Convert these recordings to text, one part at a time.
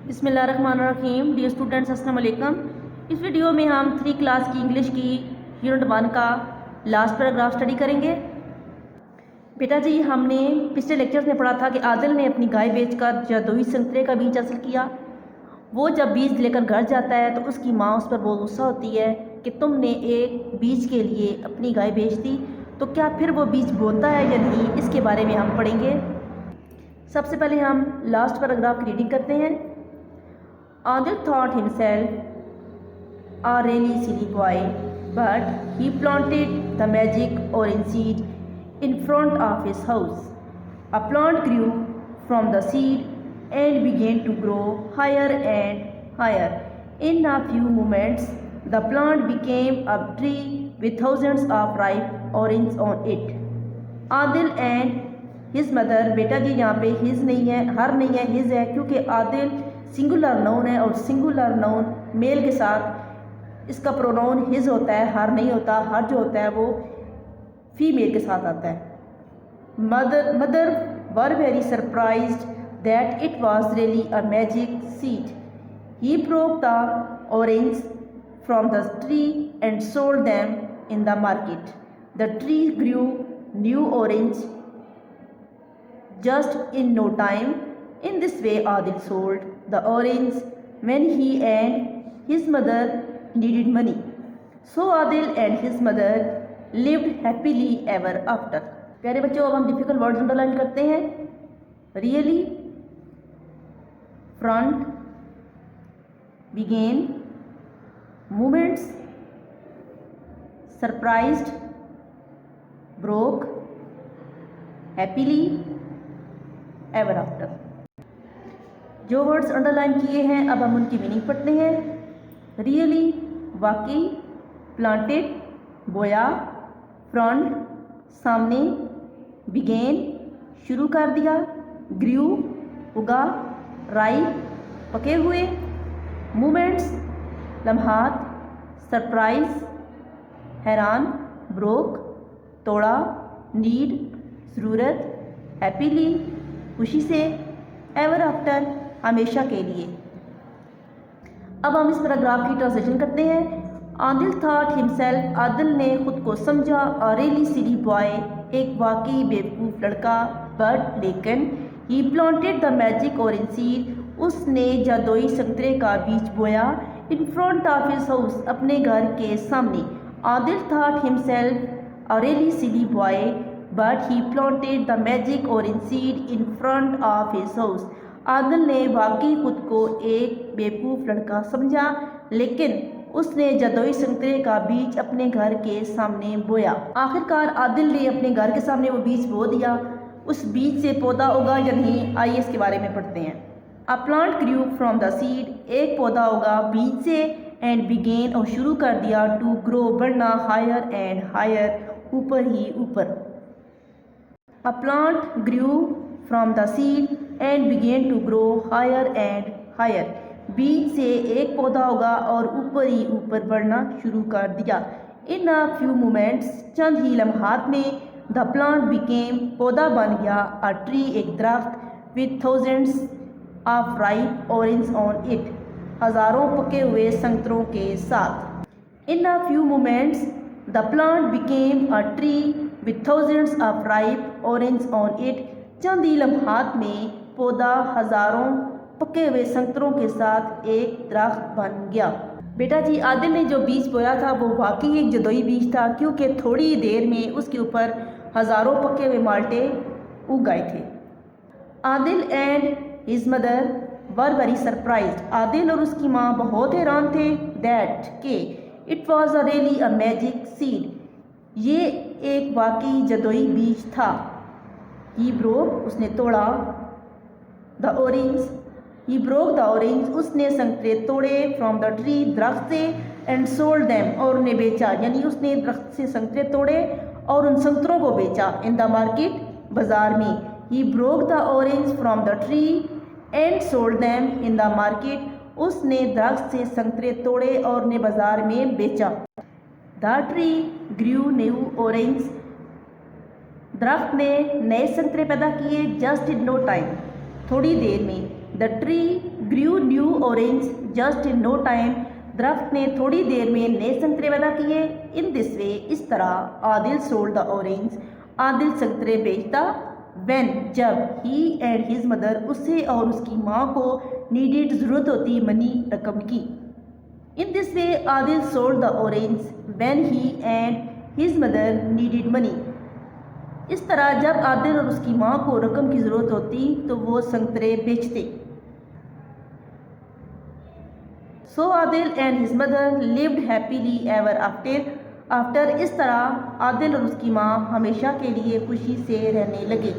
बिस्मिल्लाहिर्रहमानिर्रहीम। Dear students, अस्सलाम वालेकुम। इस वीडियो में हम 3 क्लास की इंग्लिश की यूनिट 1 का लास्ट पैराग्राफ स्टडी करेंगे। बेटा जी, हमने पिछले लेक्चर्स में पढ़ा था कि आदिल ने अपनी गाय बेचकर जरदोई संतरे का बीज हासिल किया। वो जब बीज लेकर घर जाता है तो उसकी माँ उस पर बहुत गुस्सा होती है कि तुमने एक बीज के लिए अपनी गाय बेच दी, तो क्या फिर वो बीज बोता है या नहीं, इसके बारे में हम पढ़ेंगे। सबसे पहले हम लास्ट पैराग्राफ की रीडिंग करते हैं। Adil thought himself a really silly boy, but he planted the magic orange seed in front of his house. A plant grew from the seed and began to grow higher and higher. In a few moments, the plant became a tree with thousands of ripe oranges on it. Adil and his mother, बेटा जी यहाँ पे his नहीं है, हर नहीं है, his है, क्योंकि Adil singular noun है और सिंगुलर नाउन मेल के साथ इसका प्रोनाउन हिज होता है, हर नहीं होता। हर जो होता है वो फीमेल के साथ आता है। Mother were very surprised that it was really a magic seed. He broke the orange from the tree and sold them in the market. The tree grew new orange just in no time. In this way, Adil sold the orange when he and his mother needed money. So Adil and his mother lived happily ever after. प्यारे बच्चों, अब हम difficult words underline करते हैं। Really, front, begin, moments, surprised, broke, happily, ever after. जो words underline किए हैं अब हम उनकी मीनिंग पढ़ते हैं। रियली, वाकई, प्लांटेड, बोया, फ्रंट, सामने, बिगेन, शुरू कर दिया, ग्रू, उगा, राई, पके हुए, मोमेंट्स, लम्हात, सरप्राइज, हैरान, ब्रोक, तोड़ा, नीड, ज़रूरत, हैप्पीली, खुशी से, एवर आफ्टर, हमेशा के लिए। अब हम इस पैराग्राफ की ट्रांसलेशन करते हैं। आदिल थॉट हिमसेल्फ, आदिल ने खुद को समझा, अ रियली सिली बॉय, एक वाकई बेवकूफ़ लड़का, बट लेकिन, he planted the magic orange seed, उसने जादुई संतरे का बीज बोया, in front of his house, अपने घर के सामने। Adil thought himself a really silly boy, but he planted the magic orange seed in front of his house. Adil ने वाकई खुद को एक बेवकूफ़ लड़का समझा, लेकिन उसने जादुई संतरे का बीज अपने घर के सामने बोया। आखिरकार आदिल ने अपने घर के सामने वो बीज बो दिया। उस बीज से पौधा उगा या नहीं, आइए इसके बारे में पढ़ते हैं। A plant grew from the seed, एक पौधा उगा बीज से, एंड बिगेन, और शुरू कर दिया, टू ग्रो, बढ़ना, हायर एंड हायर, ऊपर ही ऊपर। A plant grew from the seed and began to grow higher and higher. बीज से एक पौधा उगा और ऊपर ही ऊपर बढ़ना शुरू कर दिया। In a few moments, चंद ही लम्हात में, the plant became, पौधा बन गया, a tree, एक दरख्त, with thousands of ripe oranges on it, हज़ारों पके हुए संतरों के साथ। In a few moments, the plant became a tree with thousands of ripe oranges on it. चंद ही लम्हात में पौधा हज़ारों पके हुए संतरों के साथ एक दरख्त बन गया। बेटा जी, आदिल ने जो बीज बोया था वो वाकई एक जादुई बीज था, क्योंकि थोड़ी देर में उसके ऊपर हज़ारों पके हुए माल्टे उग गए थे। Adil and his mother were very surprised, Adil और उसकी माँ बहुत हैरान थे, दैट के, it was a really a magic seed, ये एक वाकई जादुई बीज था। ही ब्रोक, उसने तोड़ा, the orange, he broke the orange, उसने संतरे तोड़े, फ्रॉम द ट्री, दरख्त से, एंड सोल्ड देम, और उन्हें बेचा, यानी उसने दरख्त से संतरे तोड़े और उन संतरों को बेचा, इन द मार्केट, बाजार में। ही broke the orange from the tree and sold them in the market, उसने दरख्त से संतरे तोड़े और उन्हें बाजार में बेचा। The tree grew new orange, दरख्त ने नए संतरे पैदा किए, जस्ट इन नो टाइम, थोड़ी देर में। The tree grew new orange just in no time, दरख्त ने थोड़ी देर में नए संतरे पैदा किए। इन दिस वे, इस तरह। Adil sold the orange, Adil संतरे बेचता। व्हेन, जब। ही एंड हिज मदर, उससे और उसकी माँ को नीडेड, ज़रूरत होती, मनी, रकम की। In this way, Adil sold the orange when he and his mother needed money. इस तरह जब आदिल और उसकी माँ को रकम की ज़रूरत होती तो वो संतरे बेचते। So Adil and his mother lived happily ever after. इस तरह आदिल और उसकी माँ हमेशा के लिए खुशी से रहने लगे।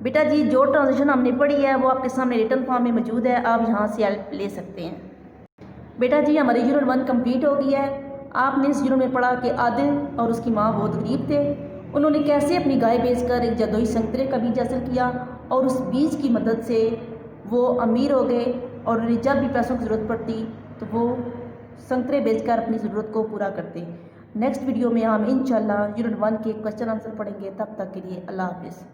बेटा जी, जो ट्रांजिशन हमने पढ़ी है वो आपके सामने रिटन फॉर्म में मौजूद है, आप यहाँ से हेल्प ले सकते हैं। बेटा जी, हमारी यूनिट 1 कंप्लीट हो गई है। आपने इस यूनिट में पढ़ा कि आदिल और उसकी माँ बहुत गरीब थे। उन्होंने कैसे अपनी गाय बेचकर एक जदोई संतरे का बीज हासिल किया और उस बीज की मदद से वो अमीर हो गए और उन्हें जब भी पैसों की ज़रूरत पड़ती तो वो संतरे बेचकर अपनी ज़रूरत को पूरा करते। नेक्स्ट वीडियो में हम इंशाल्लाह यूनिट 1 के क्वेश्चन आंसर पढ़ेंगे। तब तक के लिए अल्लाह हाफिज़।